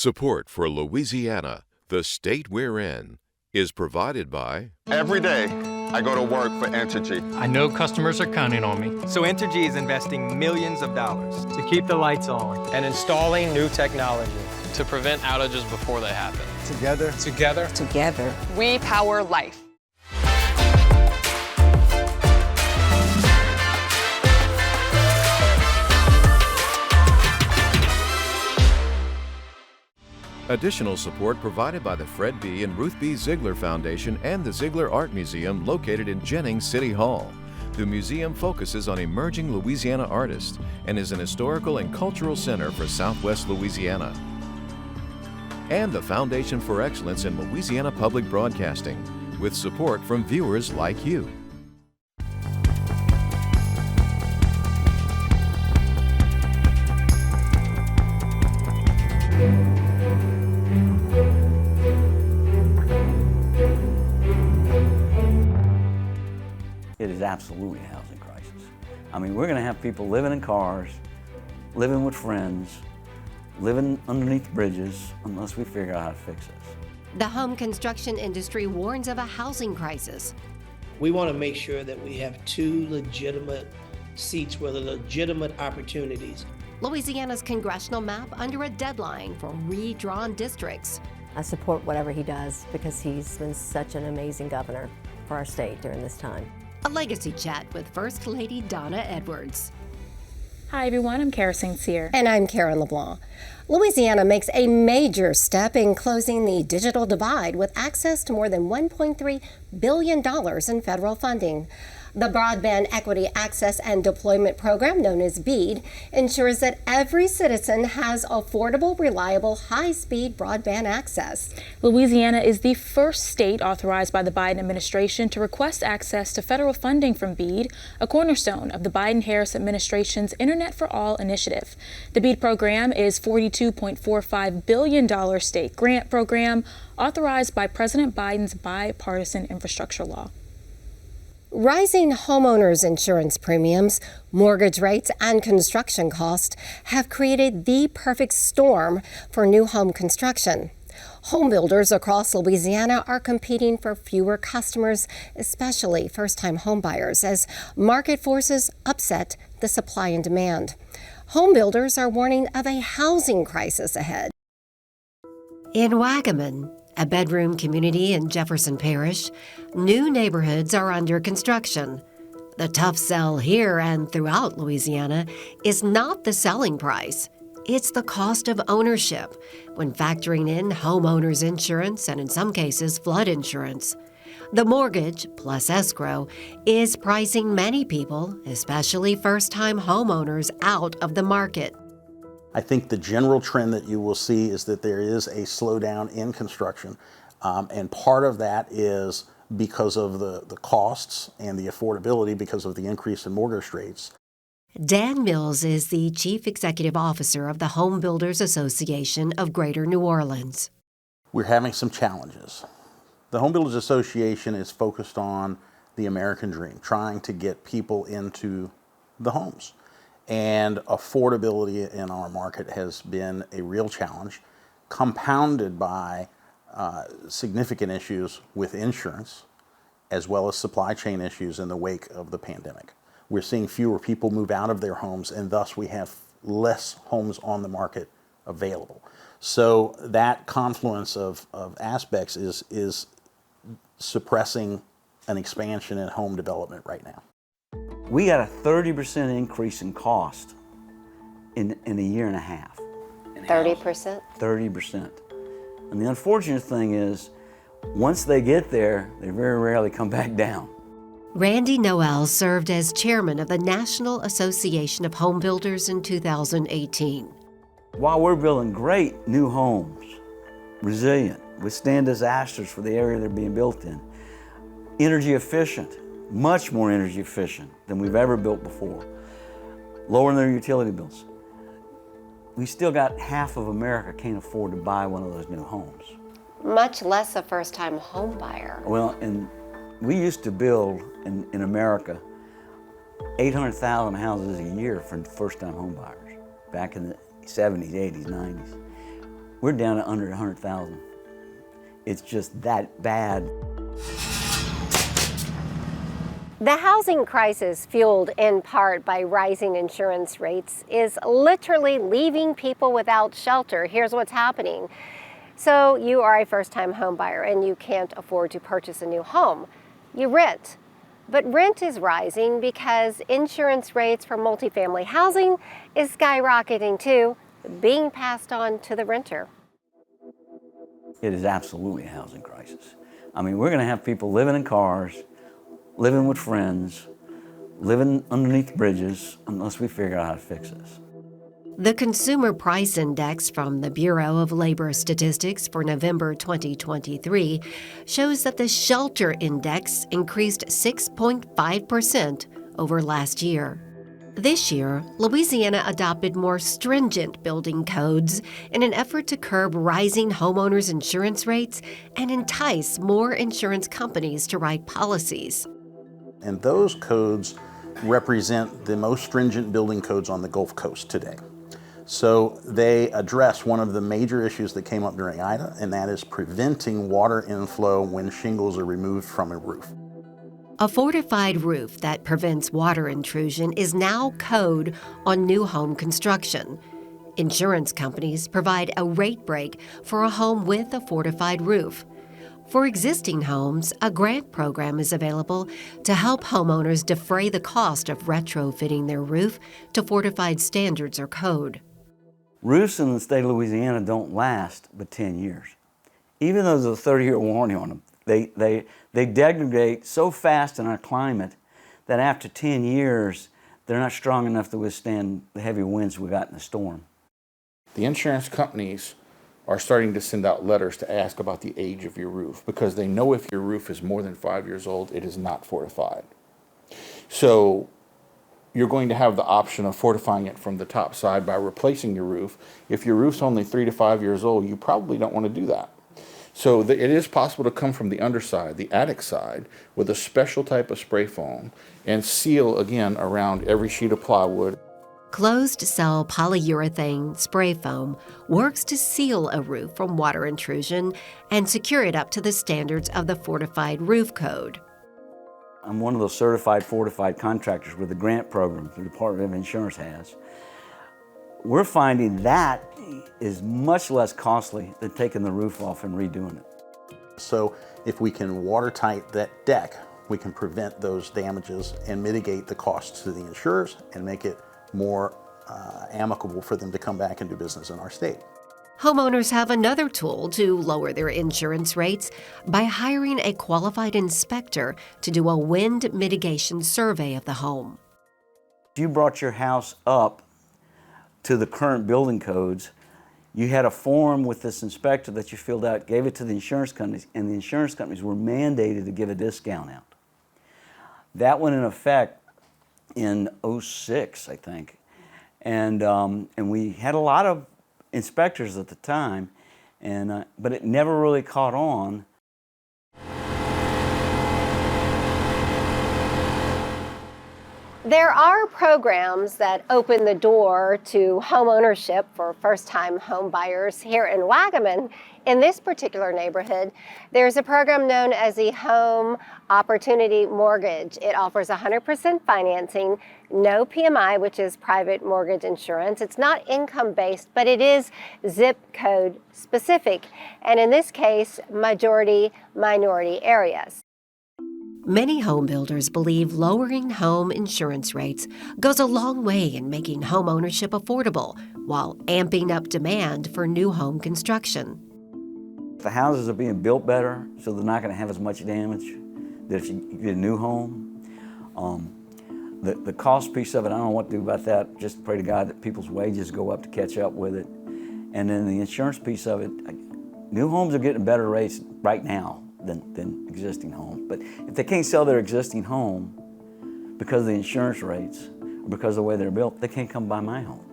Support for Louisiana, the state we're in, is provided by... Every day, I go to work for Entergy. I know customers are counting on me. So Entergy is investing millions of dollars to keep the lights on and installing new technology to prevent outages before they happen. Together, we power life. Additional support provided by the Fred B. and Ruth B. Ziegler Foundation and the Ziegler Art Museum located in Jennings City Hall. The museum focuses on emerging Louisiana artists and is an historical and cultural center for Southwest Louisiana. And the Foundation for Excellence in Louisiana Public Broadcasting, with support from viewers like you. It is absolutely a housing crisis. I mean, we're going to have people living in cars, living with friends, living underneath bridges, unless we figure out how to fix this. The home construction industry warns of a housing crisis. We want to make sure that we have two legitimate seats with legitimate opportunities. Louisiana's congressional map under a deadline for redrawn districts. I support whatever he does because he's been such an amazing governor for our state during this time. A legacy chat with First Lady Donna Edwards. Hi everyone, I'm Kara St. Cyr. And I'm Karen LeBlanc. Louisiana makes a major step in closing the digital divide with access to more than $1.3 billion in federal funding. The Broadband Equity Access and Deployment Program, known as BEAD, ensures that every citizen has affordable, reliable, high-speed broadband access. Louisiana is the first state authorized by the Biden administration to request access to federal funding from BEAD, a cornerstone of the Biden-Harris administration's Internet for All initiative. The BEAD program is $42.45 billion state grant program authorized by President Biden's bipartisan infrastructure law. Rising homeowners insurance premiums, mortgage rates, and construction costs have created the perfect storm for new home construction. Homebuilders across Louisiana are competing for fewer customers, especially first-time homebuyers, as market forces upset the supply and demand. Homebuilders are warning of a housing crisis ahead. In Wagaman, a bedroom community in Jefferson Parish, new neighborhoods are under construction. The tough sell here and throughout Louisiana is not the selling price. It's the cost of ownership when factoring in homeowners insurance and in some cases flood insurance. The mortgage plus escrow is pricing many people, especially first-time homeowners, out of the market. I think the general trend that you will see is that there is a slowdown in construction, and part of that is because of the costs and the affordability because of the increase in mortgage rates. Dan Mills is the Chief Executive Officer of the Homebuilders Association of Greater New Orleans. We're having some challenges. The Homebuilders Association is focused on the American dream, trying to get people into the homes. And affordability in our market has been a real challenge, compounded by significant issues with insurance, as well as supply chain issues in the wake of the pandemic. We're seeing fewer people move out of their homes, and thus we have less homes on the market available. So that confluence of aspects is suppressing an expansion in home development right now. We got a 30% increase in cost in a year and a half. 30%? 30%. And the unfortunate thing is, once they get there, they very rarely come back down. Randy Noel served as chairman of the National Association of Home Builders in 2018. While we're building great new homes, resilient, withstand disasters for the area they're being built in, energy efficient, much more energy efficient than we've ever built before, lowering their utility bills, we still got half of America can't afford to buy one of those new homes. Much less a first-time home buyer. Well, and we used to build in America 800,000 houses a year for first-time home buyers back in the 70s, 80s, 90s. we're down to under 100,000. It's just that bad. The housing crisis, fueled in part by rising insurance rates, is literally leaving people without shelter. Here's what's happening. So you are a first-time home buyer and you can't afford to purchase a new home. You rent. But rent is rising because insurance rates for multifamily housing is skyrocketing too, being passed on to the renter. It is absolutely a housing crisis. I mean, we're going to have people living in cars, living with friends, living underneath bridges, unless we figure out how to fix this. The Consumer Price Index from the Bureau of Labor Statistics for November 2023 shows that the shelter index increased 6.5% over last year. This year, Louisiana adopted more stringent building codes in an effort to curb rising homeowners' insurance rates and entice more insurance companies to write policies. And those codes represent the most stringent building codes on the Gulf Coast today. So they address one of the major issues that came up during Ida, and that is preventing water inflow when shingles are removed from a roof. A fortified roof that prevents water intrusion is now code on new home construction. Insurance companies provide a rate break for a home with a fortified roof. For existing homes, a grant program is available to help homeowners defray the cost of retrofitting their roof to fortified standards or code. Roofs in the state of Louisiana don't last but 10 years. Even though there's a 30-year warranty on them, they degrade so fast in our climate that after 10 years, they're not strong enough to withstand the heavy winds we got in the storm. The insurance companies are starting to send out letters to ask about the age of your roof because they know if your roof is more than 5 years old, it is not fortified. So you're going to have the option of fortifying it from the top side by replacing your roof. If your roof's only 3 to 5 years old, you probably don't want to do that. So it is possible to come from the underside, the attic side, with a special type of spray foam and seal again around every sheet of plywood. Closed-cell polyurethane spray foam works to seal a roof from water intrusion and secure it up to the standards of the Fortified Roof Code. I'm one of those certified fortified contractors with the grant program the Department of Insurance has. We're finding that is much less costly than taking the roof off and redoing it. So if we can watertight that deck, we can prevent those damages and mitigate the costs to the insurers and make it more amicable for them to come back and do business in our state. Homeowners have another tool to lower their insurance rates by hiring a qualified inspector to do a wind mitigation survey of the home. If you brought your house up to the current building codes, you had a form with this inspector that you filled out, gave it to the insurance companies, and the insurance companies were mandated to give a discount out. That went in effect in '06, I think, and we had a lot of inspectors at the time, but it never really caught on. There are programs that open the door to home ownership for first-time home buyers here in Wagaman. In this particular neighborhood, there's a program known as the Home Opportunity Mortgage. It offers 100% financing, no PMI, which is private mortgage insurance. It's not income-based, but it is zip code specific, and in this case, majority-minority areas. Many home builders believe lowering home insurance rates goes a long way in making home ownership affordable while amping up demand for new home construction. The houses are being built better, so they're not going to have as much damage that if you get a new home. The cost piece of it, I don't know what to do about that. Just pray to God that people's wages go up to catch up with it. And then the insurance piece of it, new homes are getting better rates right now than existing homes. But if they can't sell their existing home because of the insurance rates, or because of the way they're built, they can't come buy my home.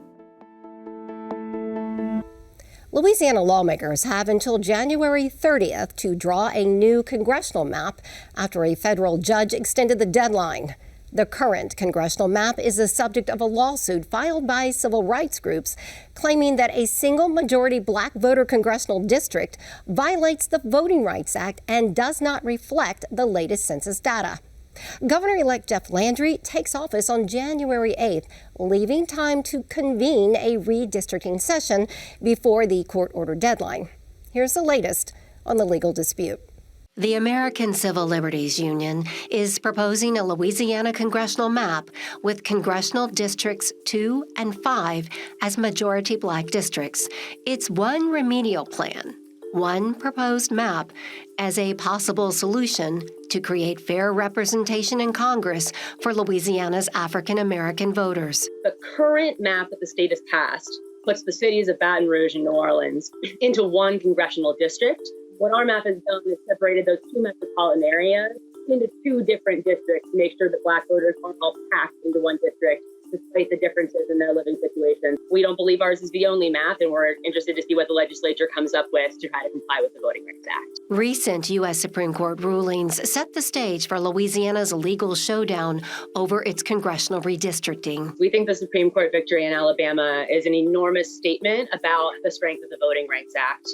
Louisiana lawmakers have until January 30th to draw a new congressional map after a federal judge extended the deadline. The current congressional map is the subject of a lawsuit filed by civil rights groups claiming that a single majority black voter congressional district violates the Voting Rights Act and does not reflect the latest census data. Governor-elect Jeff Landry takes office on January 8th, leaving time to convene a redistricting session before the court-ordered deadline. Here's the latest on the legal dispute. The American Civil Liberties Union is proposing a Louisiana congressional map with congressional districts 2 and 5 as majority black districts. It's one remedial plan, one proposed map as a possible solution to create fair representation in Congress for Louisiana's African American voters. The current map that the state has passed puts the cities of Baton Rouge and New Orleans into one congressional district. What our map has done is separated those two metropolitan areas into two different districts to make sure that black voters aren't all packed into one district, despite the differences in their living situations. We don't believe ours is the only map, and we're interested to see what the legislature comes up with to try to comply with the Voting Rights Act. Recent U.S. Supreme Court rulings set the stage for Louisiana's legal showdown over its congressional redistricting. We think the Supreme Court victory in Alabama is an enormous statement about the strength of the Voting Rights Act.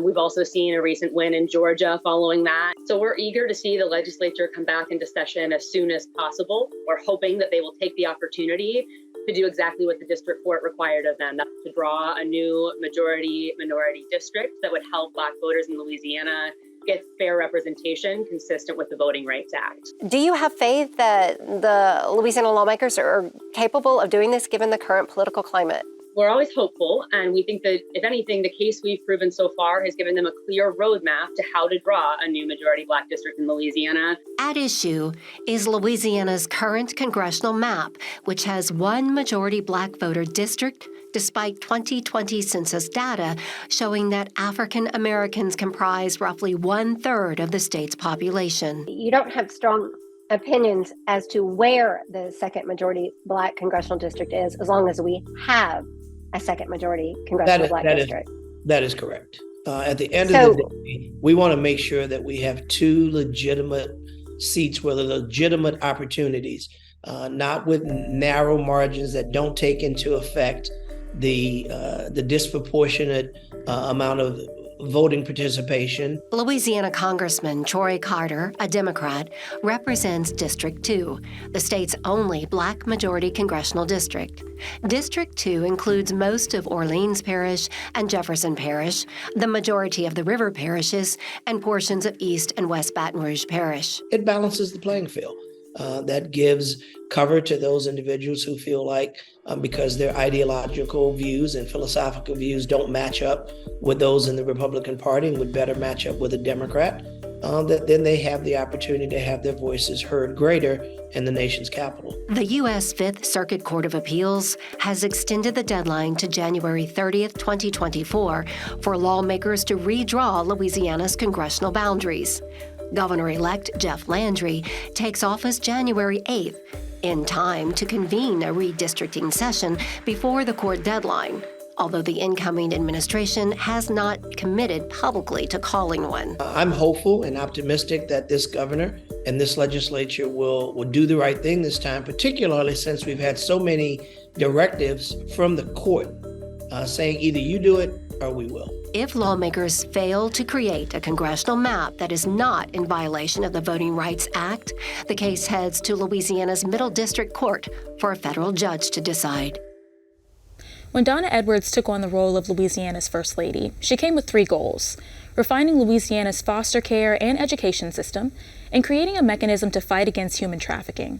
We've also seen a recent win in Georgia following that. So we're eager to see the legislature come back into session as soon as possible. We're hoping that they will take the opportunity to do exactly what the district court required of them, to draw a new majority-minority district that would help black voters in Louisiana get fair representation consistent with the Voting Rights Act. Do you have faith that the Louisiana lawmakers are capable of doing this given the current political climate? We're always hopeful, and we think that, if anything, the case we've proven so far has given them a clear roadmap to how to draw a new majority black district in Louisiana. At issue is Louisiana's current congressional map, which has one majority black voter district, despite 2020 census data showing that African Americans comprise roughly 1/3 of the state's population. You don't have strong opinions as to where the second majority black congressional district is, as long as we have a second majority congressional black district. That is correct. At the end of the day, we want to make sure that we have two legitimate seats with legitimate opportunities, not with narrow margins that don't take into effect the disproportionate amount of voting participation. Louisiana Congressman Troy Carter, a Democrat, represents District 2, the state's only black majority congressional district. District 2 includes most of Orleans Parish and Jefferson Parish, the majority of the river parishes, and portions of East and West Baton Rouge Parish. It balances the playing field. That gives cover to those individuals who feel like because their ideological views and philosophical views don't match up with those in the Republican Party and would better match up with a Democrat, that then they have the opportunity to have their voices heard greater in the nation's capital. The U.S. Fifth Circuit Court of Appeals has extended the deadline to January 30th, 2024 for lawmakers to redraw Louisiana's congressional boundaries. Governor-elect Jeff Landry takes office January 8th, in time to convene a redistricting session before the court deadline, although the incoming administration has not committed publicly to calling one. I'm hopeful and optimistic that this governor and this legislature will do the right thing this time, particularly since we've had so many directives from the court saying either you do it or we will. If lawmakers fail to create a congressional map that is not in violation of the Voting Rights Act, the case heads to Louisiana's Middle District Court for a federal judge to decide. When Donna Edwards took on the role of Louisiana's First Lady, she came with 3 goals: refining Louisiana's foster care and education system, and creating a mechanism to fight against human trafficking.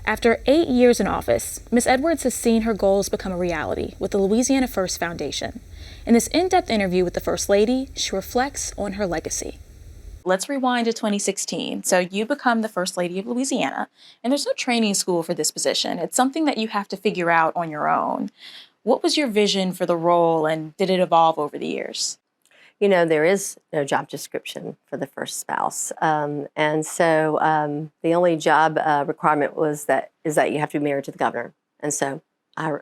After 8 years in office, Ms. Edwards has seen her goals become a reality with the Louisiana First Foundation. In this in-depth interview with the First Lady, she reflects on her legacy. Let's rewind to 2016. So you become the First Lady of Louisiana, and there's no training school for this position. It's something that you have to figure out on your own. What was your vision for the role, and did it evolve over the years? You know, there is no job description for the first spouse. And so the only job requirement is that you have to be married to the governor. And so I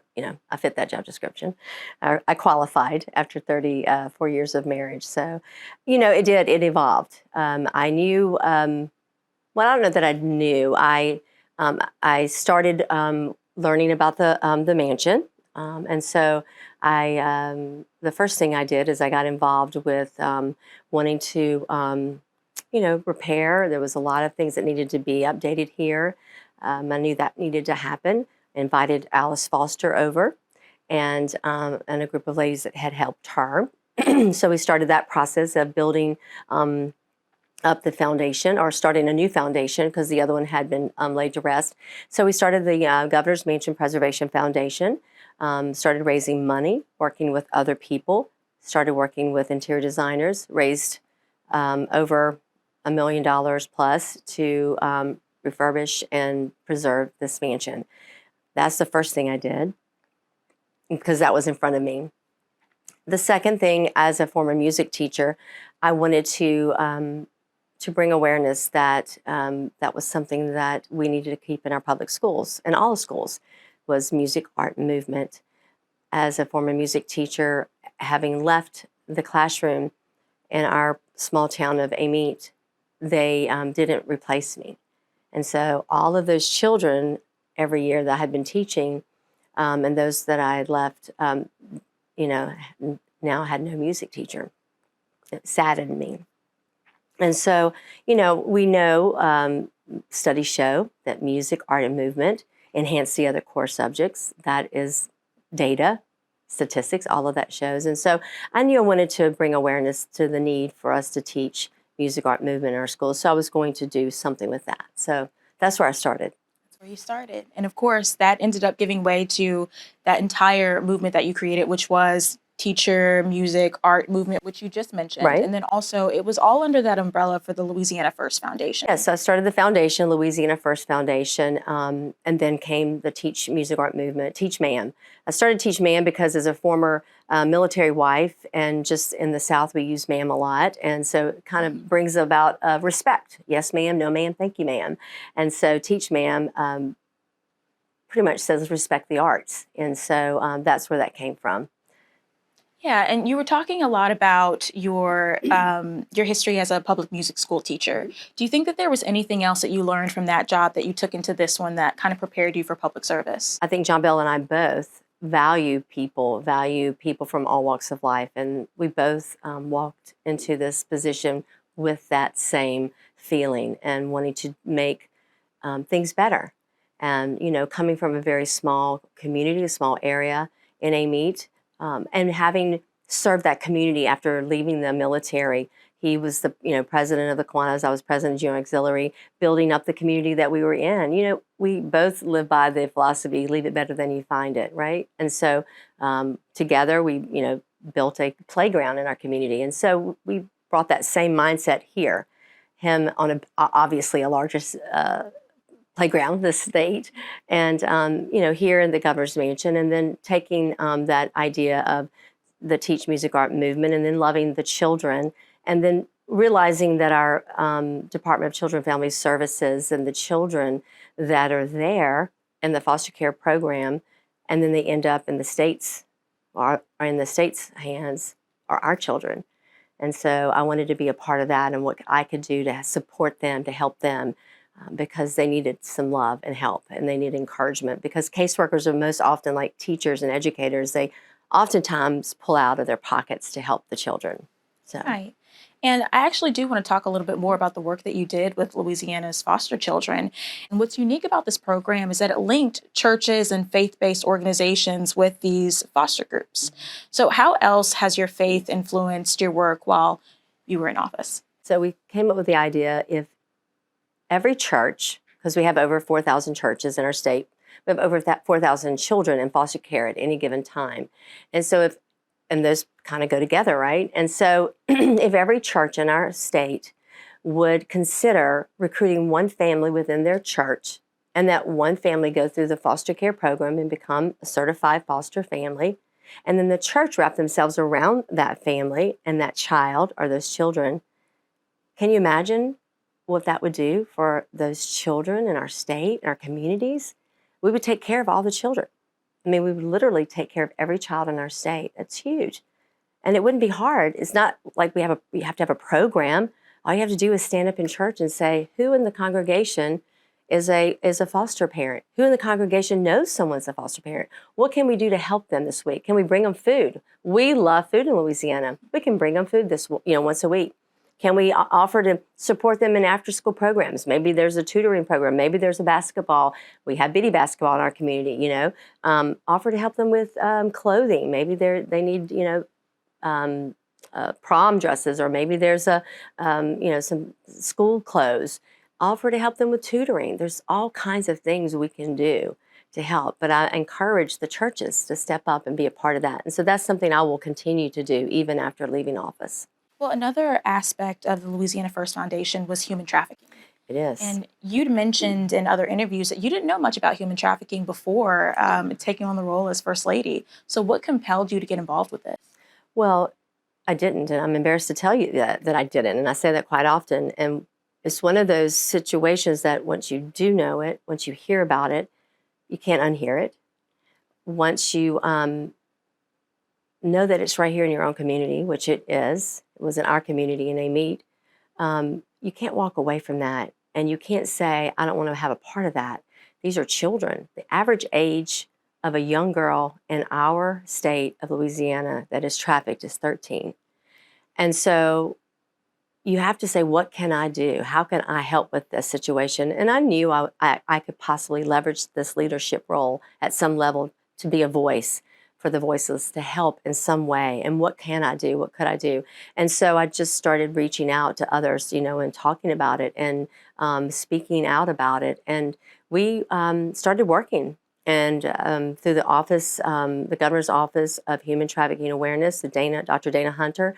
fit that job description. I qualified after 34 years of marriage. So, it evolved. I knew, well, I don't know that I knew. I I started learning about the mansion. And so the first thing I did is I got involved with wanting to, repair. There was a lot of things that needed to be updated here. I knew that needed to happen. I invited Alice Foster over and a group of ladies that had helped her. So we started that process of building up the foundation, or starting a new foundation because the other one had been laid to rest. So we started the Governor's Mansion Preservation Foundation, started raising money, working with other people, started working with interior designers, raised over $1 million plus to refurbish and preserve this mansion. That's the first thing I did because that was in front of me. The second thing, as a former music teacher, I wanted to bring awareness that that was something that we needed to keep in our public schools, and all schools, was music, art, and movement. As a former music teacher, having left the classroom in our small town of Amite, they didn't replace me. And so all of those children every year that I had been teaching, and those that I had left, now had no music teacher. It saddened me. And so, we know studies show that music, art, and movement enhance the other core subjects. That is data, statistics, all of that shows. And so I knew I wanted to bring awareness to the need for us to teach music, art, movement in our schools. So I was going to do something with that. So that's where I started. That's where you started. And of course, that ended up giving way to that entire movement that you created, which was teacher, music, art movement, which you just mentioned. Right. And then also it was all under that umbrella for the Louisiana First Foundation. Yes, so I started the foundation, Louisiana First Foundation, and then came the Teach Music Art Movement, Teach Ma'am. I started Teach Ma'am because as a former military wife, and just in the South we use ma'am a lot, and so it kind of brings about respect. Yes, ma'am, no ma'am, thank you, ma'am. And so Teach Ma'am pretty much says respect the arts, and so that's where that came from. Yeah, and you were talking a lot about your history as a public music school teacher. Do you think that there was anything else that you learned from that job that you took into this one that kind of prepared you for public service? I think John Bell and I both value people from all walks of life, and we both walked into this position with that same feeling and wanting to make things better. And, coming from a very small community, a small area in Amite, and having served that community after leaving the military. He was the president of the Kiwanis. I was president of Junior Auxiliary, building up the community that we were in. We both live by the philosophy, leave it better than you find it, right? And so together we built a playground in our community. And so we brought that same mindset here. Him on obviously a larger playground, the state, and here in the Governor's Mansion, and then taking that idea of the Teach Music Art movement, and then loving the children, and then realizing that our Department of Children and Family Services and the children that are there in the foster care program, and then they end up in the state's, or in the state's hands, are our children. And so I wanted to be a part of that and what I could do to support them, to help them, because they needed some love and help, and they needed encouragement, because caseworkers are most often like teachers and educators. They oftentimes pull out of their pockets to help the children. So. Right. And I actually do want to talk a little bit more about the work that you did with Louisiana's foster children. And what's unique about this program is that it linked churches and faith-based organizations with these foster groups. So how else has your faith influenced your work while you were in office? So we came up with the idea, if every church, because we have over 4,000 churches in our state, we have over 4,000 children in foster care at any given time. And so and those kind of go together, right? And so if every church in our state would consider recruiting one family within their church, and that one family go through the foster care program and become a certified foster family, and then the church wrap themselves around that family and that child or those children, can you imagine what that would do for those children in our state, in our communities? We would take care of all the children. I mean, we would literally take care of every child in our state. That's huge. And it wouldn't be hard. It's not like we have to have a program. All you have to do is stand up in church and say, who in the congregation is a foster parent? Who in the congregation knows someone's a foster parent? What can we do to help them this week? Can we bring them food? We love food in Louisiana. We can bring them food once a week. Can we offer to support them in after-school programs? Maybe there's a tutoring program. Maybe there's a basketball. We have bitty basketball in our community. Offer to help them with clothing. Maybe they need prom dresses, or maybe there's some school clothes. Offer to help them with tutoring. There's all kinds of things we can do to help, but I encourage the churches to step up and be a part of that. And so that's something I will continue to do even after leaving office. Well, another aspect of the Louisiana First Foundation was human trafficking. It is. And you'd mentioned in other interviews that you didn't know much about human trafficking before taking on the role as First Lady. So what compelled you to get involved with this? Well, I didn't, and I'm embarrassed to tell you that I didn't, and I say that quite often. And it's one of those situations that once you do know it, once you hear about it, you can't unhear it. Once you know that it's right here in your own community, which it is, it was in our community in a meet, you can't walk away from that. And you can't say, I don't want to have a part of that. These are children. The average age of a young girl in our state of Louisiana that is trafficked is 13. And so you have to say, what can I do? How can I help with this situation? And I knew I could possibly leverage this leadership role at some level to be a voice for the voiceless, to help in some way. And what can I do? What could I do? And so I just started reaching out to others, and talking about it and speaking out about it. And we started working. And through the office, the Governor's Office of Human Trafficking Awareness, Dr. Dana Hunter,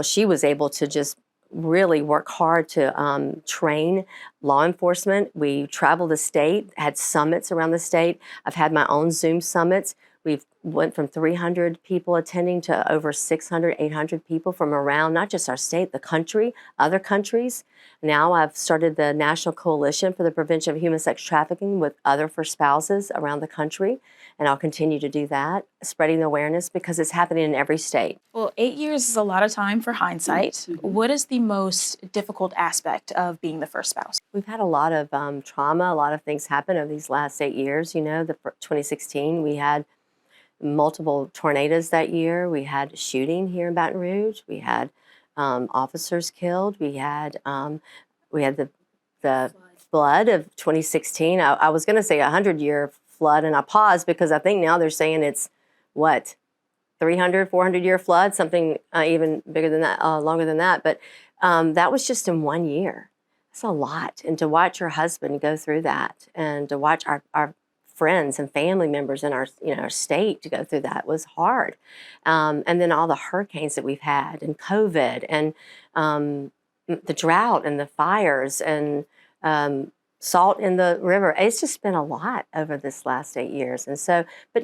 she was able to just really work hard to train law enforcement. We traveled the state, had summits around the state. I've had my own Zoom summits. We've went from 300 people attending to over 600, 800 people from around, not just our state, the country, other countries. Now I've started the National Coalition for the Prevention of Human Sex Trafficking with other first spouses around the country. And I'll continue to do that, spreading the awareness because it's happening in every state. Well, 8 years is a lot of time for hindsight. Mm-hmm. What is the most difficult aspect of being the first spouse? We've had a lot of trauma, a lot of things happen over these last 8 years. 2016, we had multiple tornadoes that year. We had a shooting here in Baton Rouge. We had officers killed. We had the flood of 2016. I was going to say 100-year flood, and I paused because I think now they're saying it's 300, 400-year flood, something even bigger than that, longer than that. But that was just in 1 year. That's a lot. And to watch your husband go through that, and to watch our friends and family members in our state to go through that was hard. And then all the hurricanes that we've had, and COVID, and the drought, and the fires, and salt in the river. It's just been a lot over this last 8 years. And so, but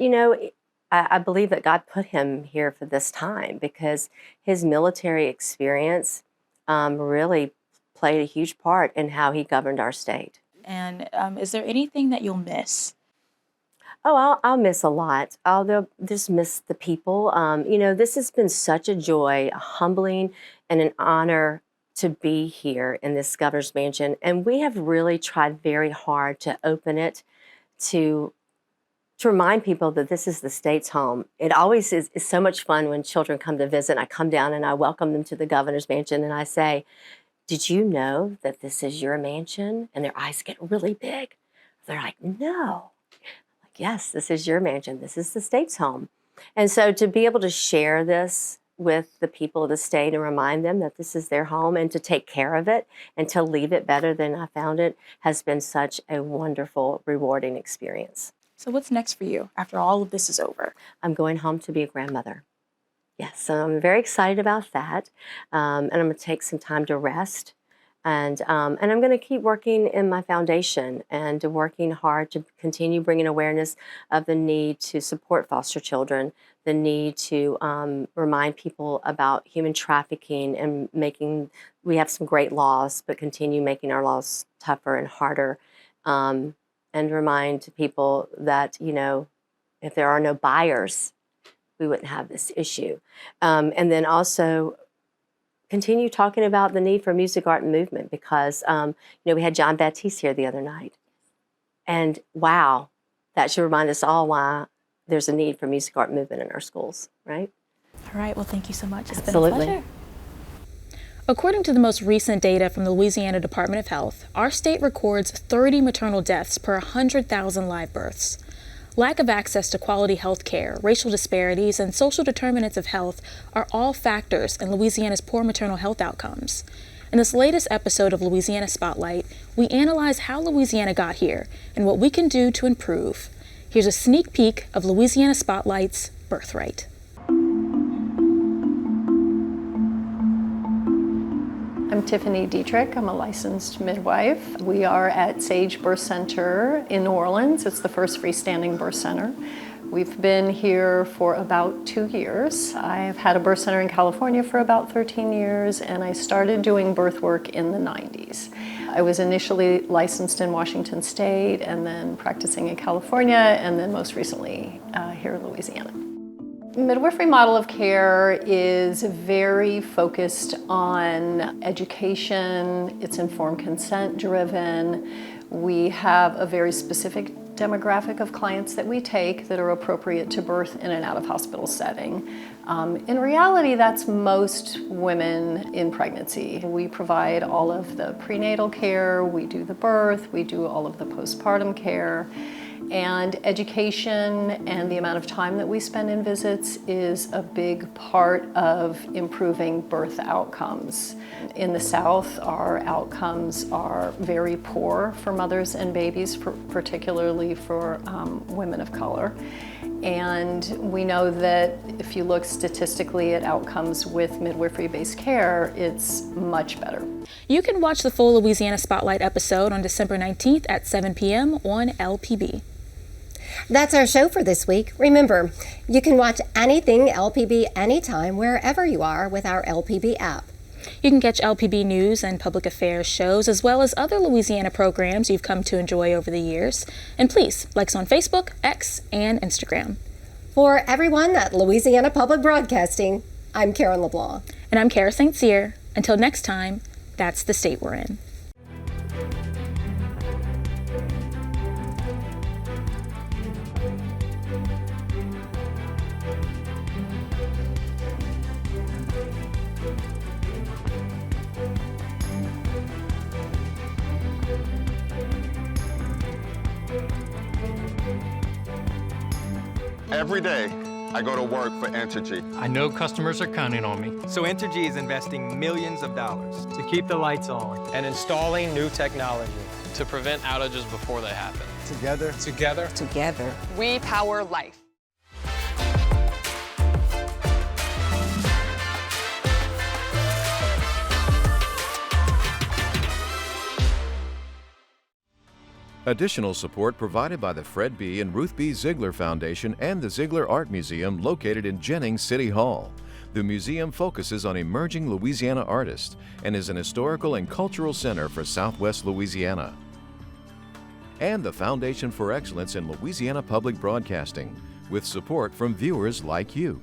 I believe that God put him here for this time because his military experience really played a huge part in how he governed our state. And is there anything that you'll miss? Oh, I'll miss a lot. I'll just miss the people. This has been such a joy, a humbling, and an honor to be here in this governor's mansion. And we have really tried very hard to open it to remind people that this is the state's home. It always is so much fun when children come to visit. I come down and I welcome them to the governor's mansion and I say, did you know that this is your mansion? And their eyes get really big. They're like, no. Yes, this is your mansion. This is the state's home. And so to be able to share this with the people of the state and remind them that this is their home and to take care of it and to leave it better than I found it has been such a wonderful, rewarding experience. So what's next for you after all of this is over? I'm going home to be a grandmother. Yes, so I'm very excited about that. And I'm going to take some time to rest. And I'm going to keep working in my foundation and working hard to continue bringing awareness of the need to support foster children, the need to remind people about human trafficking and we have some great laws, but continue making our laws tougher and harder, and remind people that, if there are no buyers, we wouldn't have this issue. And then also continue talking about the need for music, art, and movement because, we had John Baptiste here the other night. And wow, that should remind us all why there's a need for music, art, and movement in our schools, right? All right, well, thank you so much. It's Absolutely. been a pleasure. According to the most recent data from the Louisiana Department of Health, our state records 30 maternal deaths per 100,000 live births. Lack of access to quality health care, racial disparities, and social determinants of health are all factors in Louisiana's poor maternal health outcomes. In this latest episode of Louisiana Spotlight, we analyze how Louisiana got here and what we can do to improve. Here's a sneak peek of Louisiana Spotlight's birthright. I'm Tiffany Dietrich. I'm a licensed midwife. We are at Sage Birth Center in New Orleans. It's the first freestanding birth center. We've been here for about 2 years. I've had a birth center in California for about 13 years, and I started doing birth work in the 90s. I was initially licensed in Washington State, and then practicing in California, and then most recently here in Louisiana. Midwifery model of care is very focused on education. It's informed consent driven. We have a very specific demographic of clients that we take that are appropriate to birth in an out-of-hospital setting. In reality, that's most women in pregnancy. We provide all of the prenatal care, we do the birth, we do all of the postpartum care. And education and the amount of time that we spend in visits is a big part of improving birth outcomes. In the South, our outcomes are very poor for mothers and babies, particularly for women of color. And we know that if you look statistically at outcomes with midwifery-based care, it's much better. You can watch the full Louisiana Spotlight episode on December 19th at 7 p.m. on LPB. That's our show for this week. Remember, you can watch anything LPB anytime wherever you are with our LPB app. You can catch LPB news and public affairs shows as well as other Louisiana programs you've come to enjoy over the years. And please, like us on Facebook, X, and Instagram. For everyone at Louisiana Public Broadcasting, I'm Karen LeBlanc. And I'm Kara St. Cyr. Until next time, that's the state we're in. Every day, I go to work for Entergy. I know customers are counting on me. So Entergy is investing millions of dollars to keep the lights on and installing new technology to prevent outages before they happen. Together. We power life. Additional support provided by the Fred B. and Ruth B. Ziegler Foundation and the Ziegler Art Museum located in Jennings City Hall. The museum focuses on emerging Louisiana artists and is an historical and cultural center for Southwest Louisiana. And the Foundation for Excellence in Louisiana Public Broadcasting, with support from viewers like you.